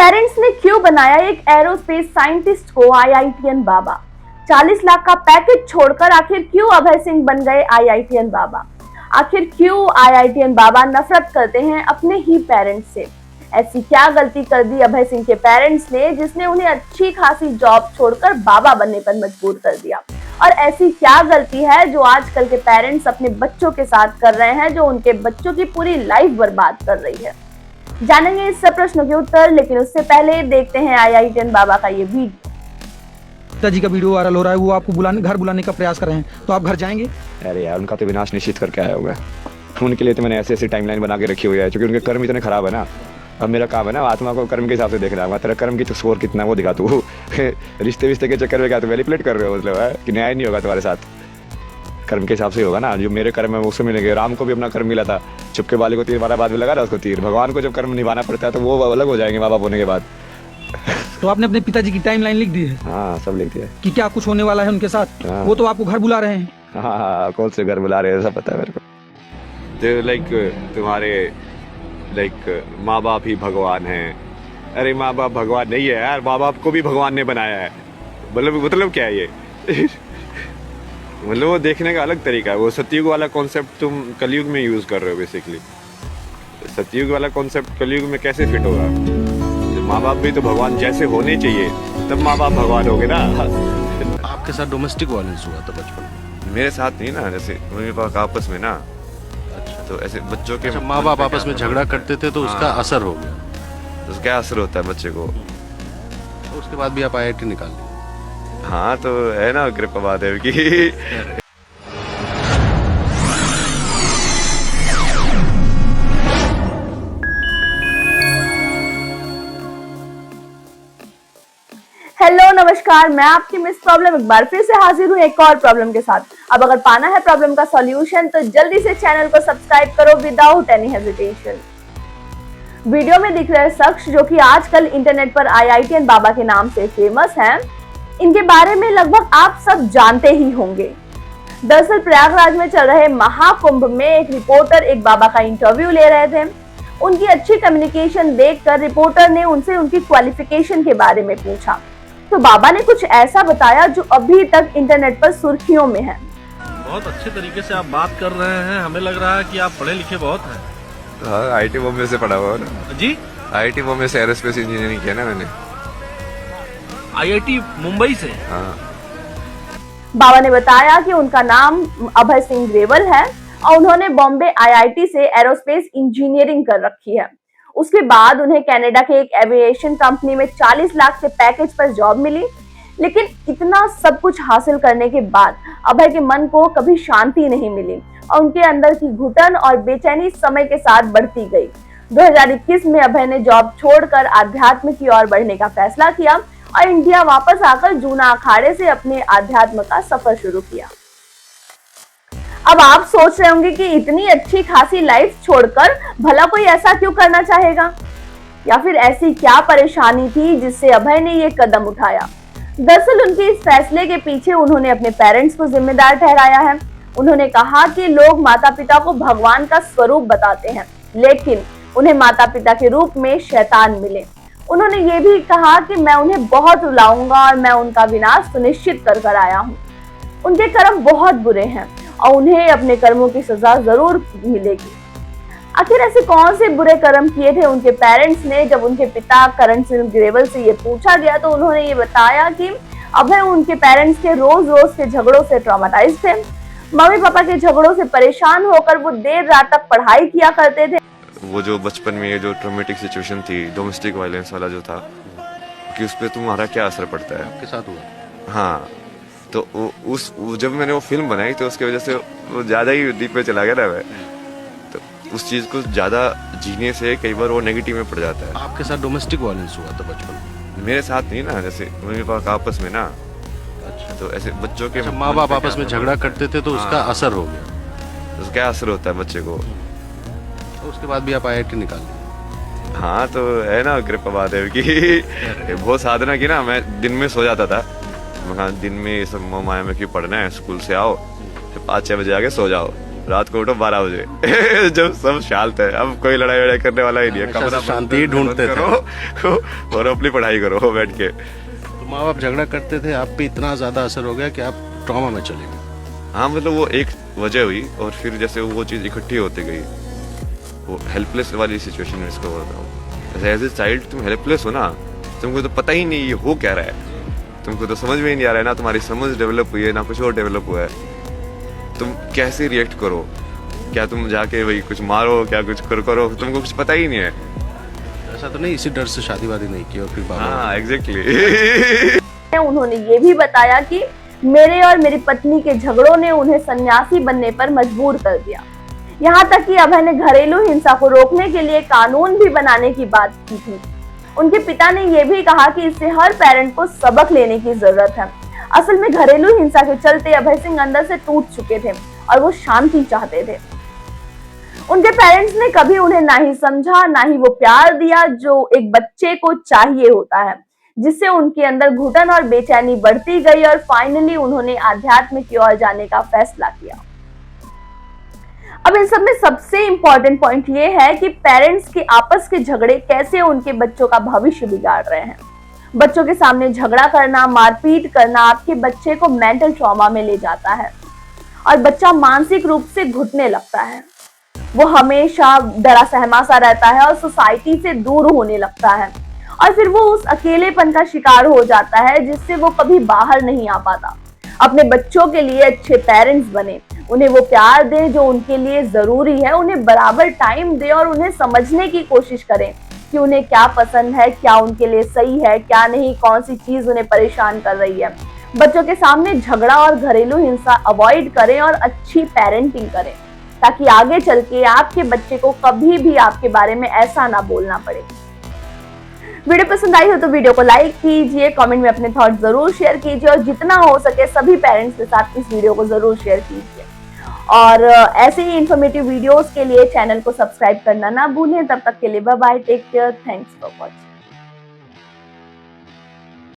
Parents ने क्यों बनाया एक एरोस्पेस साइंटिस्ट को आईआईटीएन बाबा? 40 लाख का पैकेज छोड़कर आखिर क्यों अभय सिंह बन गए आईआईटीएन बाबा? आखिर क्यों आईआईटीएन बाबा नफरत करते हैं अपने ही पेरेंट्स से? ऐसी क्या गलती कर दी अभय सिंह के पेरेंट्स ने जिसने उन्हें अच्छी खासी जॉब छोड़कर बाबा बनने पर मजबूर कर दिया? और ऐसी क्या गलती है जो आजकल के पेरेंट्स अपने बच्चों के साथ कर रहे हैं जो उनके बच्चों की पूरी लाइफ बर्बाद कर रही है? जानेंगे इस सब प्रश्नों के उत्तर, लेकिन उससे पहले देखते हैं आईआईटीएन बाबा का ये वीडियो। पिताजी का वीडियो वायरल हो रहा है, वो आपको घर बुलाने का प्रयास कर रहे हैं, तो आप घर जाएंगे? अरे यार, उनका तो विनाश निश्चित करके आया होगा। उनके लिए तो मैंने ऐसी टाइमलाइन बना के रखी हुई है, क्योंकि उनके कर्म इतने खराब है ना। अब मेरा काम है ना आत्मा को कर्म के हिसाब से देखना है। तेरा कर्म की तो स्कोर कितना वो दिखा तू। रिश्ते विश्ते के चक्कर में क्या तो मैनिपुलेट कर रहे हो, मतलब है कि न्याय नहीं होगा तुम्हारे साथ। कर्म के हिसाब से होगा ना, जो मेरे कर्म है उससे मिलेंगे। राम को भी अपना कर्म मिला था, चुपके वाले को तीर मारा, बाद में लगा रहा उसको तीर। भगवान को जब कर्म निभाना पड़ता है तो वो अलग हो जाएंगे माँ बाप होने के बाद। तो आपने अपने पिताजी की टाइमलाइन लिख दी है? हाँ, सब लिख दिया कि क्या कुछ होने वाला है उनके साथ। हाँ। वो तो आपको घर बुला रहे हैं। हाँ, कौन से घर बुला रहे हैं सब पता है मेरे को। तो तुम्हारे माँ बाप ही भगवान हैं। अरे माँ बाप भगवान नहीं है यार, माँ बाप को भी भगवान ने बनाया है। मतलब क्या है ये? मतलब वो देखने का अलग तरीका है। वो सतयुग वाला कॉन्सेप्ट तुम कलयुग में यूज कर रहे हो बेसिकली। सतयुग वाला कॉन्सेप्ट कलयुग में कैसे फिट होगा? तो माँ बाप भी तो भगवान जैसे होने चाहिए, तब माँ बाप भगवान हो गए ना। आपके साथ डोमेस्टिक वायलेंस हुआ था बचपन में? मेरे साथ नहीं ना, जैसे मम्मी पापा आपस में ना। अच्छा, तो ऐसे बच्चों के माँ बाप आपस में झगड़ा करते थे तो उसका असर हो गया। उसका क्या असर होता है बच्चे को? तो उसके बाद भी आप आईआईटी निकाल ली? हाँ, तो है ना कृपा महादेव की। हेलो नमस्कार, मैं आपकी मिस प्रॉब्लम एक बार फिर से हाजिर हूँ एक और प्रॉब्लम के साथ। अब अगर पाना है प्रॉब्लम का सॉल्यूशन तो जल्दी से चैनल को सब्सक्राइब करो विदाउट एनी हेजिटेशन। वीडियो में दिख रहे शख्स जो कि आजकल इंटरनेट पर आईआईटीएन बाबा के नाम से फेमस हैं, इनके बारे में लगभग आप सब जानते ही होंगे। दरअसल प्रयागराज में चल रहे महाकुंभ में एक रिपोर्टर एक बाबा का इंटरव्यू ले रहे थे। उनकी अच्छी कम्युनिकेशन देखकर रिपोर्टर ने उनसे उनकी क्वालिफिकेशन के बारे में पूछा, तो बाबा ने कुछ ऐसा बताया जो अभी तक इंटरनेट पर सुर्खियों में है। बहुत अच्छे तरीके से आप बात कर रहे हैं, हमें लग रहा है कि आप पढ़े लिखे बहुत हैं। हाँ, आईटी बॉम्बे से पढ़ा हुआ ना जी। आईटी बॉम्बे से एरोस्पेस इंजीनियरिंग किया ना मैंने। आईआईटी मुंबई से? हाँ। बाबा ने बताया कि उनका नाम अभय सिंह ग्रेवल है और उन्होंने बॉम्बे आईआईटी से एरोस्पेस इंजीनियरिंग कर रखी है। उसके बाद उन्हें कनाडा के एक एविएशन कंपनी में 40 लाख के पैकेज पर जॉब मिली। लेकिन इतना सब कुछ हासिल करने के बाद अभय के मन को कभी शांति नहीं मिली और उनके अंदर की घुटन और बेचैनी समय के साथ बढ़ती गई। 2021 में अभय ने जॉब छोड़कर आध्यात्म की ओर बढ़ने का फैसला किया और इंडिया वापस आकर जूना अखाड़े से अपने आध्यात्म का सफर शुरू किया। अब आप सोच रहे होंगे कि इतनी अच्छी खासी लाइफ छोड़कर भला कोई ऐसा क्यों करना चाहेगा, या फिर ऐसी क्या परेशानी थी जिससे अभय ने ये कदम उठाया? दरअसल उनके इस फैसले के पीछे उन्होंने अपने पेरेंट्स को जिम्मेदार ठहराया है। उन्होंने कहा कि लोग माता पिता को भगवान का स्वरूप बताते हैं, लेकिन उन्हें माता पिता के रूप में शैतान मिले। उन्होंने ये भी कहा कि मैं उन्हें बहुत रुलाऊंगा और मैं उनका विनाश सुनिश्चित कर आया हूँ। उनके कर्म बहुत बुरे हैं और उन्हें अपने कर्मों की सजा जरूर मिलेगी। आखिर ऐसे कौन से बुरे कर्म किए थे उनके पेरेंट्स ने? जब उनके पिता करण सिंह ग्रेवल से ये पूछा गया तो उन्होंने ये बताया कि अभय उनके पेरेंट्स के रोज के झगड़ों से ट्रॉमेटाइज थे। मम्मी पापा के झगड़ों से परेशान होकर वो देर रात तक पढ़ाई किया करते थे। वो जो बचपन में ये जो ट्रॉमेटिक सिचुएशन थी, डोमेस्टिक वायलेंस वाला जो था, कि उस पर तुम्हारा क्या असर पड़ता है? आपके साथ हुआ? हाँ, तो जब मैंने वो फिल्म बनाई तो उसकी वजह से वो ज्यादा ही डीप में चला गया ना मैं। तो उस चीज को ज्यादा जीने से कई बार वो नेगेटिव में पड़ जाता है। आपके साथ डोमेस्टिक वायलेंस हुआ था बचपन में? मेरे साथ नहीं ना, जैसे मम्मी पापा आपस में ना। अच्छा, तो ऐसे बच्चों के माँ बाप आपस में झगड़ा करते थे तो उसका असर हो गया। उसका क्या असर होता है बच्चे को? तो उसके बाद भी आप आईआईटी निकाल ली? हाँ, तो है ना कृपा महादेव की। बहुत साधना की ना। मैं दिन में सो जाता था। मैं दिन में सब माया में क्यों पढ़ना है, स्कूल से आओ तो 5-6 बजे आके सो जाओ, रात को उठो 12 बजे जब सब शांत है, अब कोई लड़ाई वड़ाई करने वाला ही नहीं है। हमेशा कमरा से शांति ढूंढते थे। करो और अपनी पढ़ाई करो बैठ के। तो माँ बाप झगड़ा करते थे, आप पे इतना ज्यादा असर हो गया कि आप ट्रॉमा में चले गए। हाँ मतलब वो एक वजह हुई और फिर जैसे वो चीज़ इकट्ठी होती गई, वो हेल्पलेस वाली सिचुएशन में इसको बोलता हूँ। एज ए चाइल्ड तुम हेल्पलेस हो ना, तुमको तो पता ही नहीं ये हो क्या रहा है, तुमको तो समझ में ही नहीं आ रहा है ना, तुम्हारी समझ डेवलप हुई है ना कुछ और डेवलप हुआ है। तुम कैसे रिएक्ट करो, क्या तुम जाके वही कुछ मारो, क्या कुछ करो, तुमको कुछ पता ही नहीं है। ऐसा तो नहीं इसी डर से शादी वादी नहीं की और फिर बाबा। हाँ एग्जैक्टली। उन्होंने ये भी बताया कि मेरे और मेरी पत्नी के झगड़ों ने उन्हें सन्यासी बनने पर मजबूर कर दिया। यहाँ तक कि अभय ने घरेलू हिंसा को रोकने के लिए कानून भी बनाने की बात की थी। उनके पिता ने यह भी कहा कि इससे हर पेरेंट को सबक लेने की जरूरत है। असल में घरेलू हिंसा के चलते अभय सिंह अंदर से टूट चुके थे और वो शांति चाहते थे। उनके पेरेंट्स ने कभी उन्हें ना ही समझा, ना ही वो प्यार दिया जो एक बच्चे को चाहिए होता है, जिससे उनके अंदर घुटन और बेचैनी बढ़ती गई और फाइनली उन्होंने आध्यात्म की ओर जाने का फैसला किया। अब इन सब में सबसे इंपॉर्टेंट पॉइंट ये है कि पेरेंट्स के आपस के झगड़े कैसे उनके बच्चों का भविष्य बिगाड़ रहे हैं। बच्चों के सामने झगड़ा करना, मारपीट करना आपके बच्चे को मेंटल ट्रॉमा में ले जाता है और बच्चा मानसिक रूप से घुटने लगता है। वो हमेशा डरा सहमा सा रहता है और सोसाइटी से दूर होने लगता है और फिर वो उस अकेलेपन का शिकार हो जाता है जिससे वो कभी बाहर नहीं आ पाता। अपने बच्चों के लिए अच्छे पेरेंट्स बने, उन्हें वो प्यार दें जो उनके लिए जरूरी है, उन्हें बराबर टाइम दें और उन्हें समझने की कोशिश करें कि उन्हें क्या पसंद है, क्या उनके लिए सही है, क्या नहीं, कौन सी चीज उन्हें परेशान कर रही है। बच्चों के सामने झगड़ा और घरेलू हिंसा अवॉइड करें और अच्छी पेरेंटिंग करें ताकि आगे चल के आपके बच्चे को कभी भी आपके बारे में ऐसा ना बोलना पड़े। वीडियो पसंद आई हो तो वीडियो को लाइक कीजिए, कमेंट में अपने थॉट जरूर शेयर कीजिए और जितना हो सके सभी पेरेंट्स के साथ इस वीडियो को जरूर शेयर कीजिए। और ऐसे ही इंफॉर्मेटिव वीडियोस के लिए चैनल को सब्सक्राइब करना ना भूलें। तब तक के लिए bye bye, take care, thanks for watching.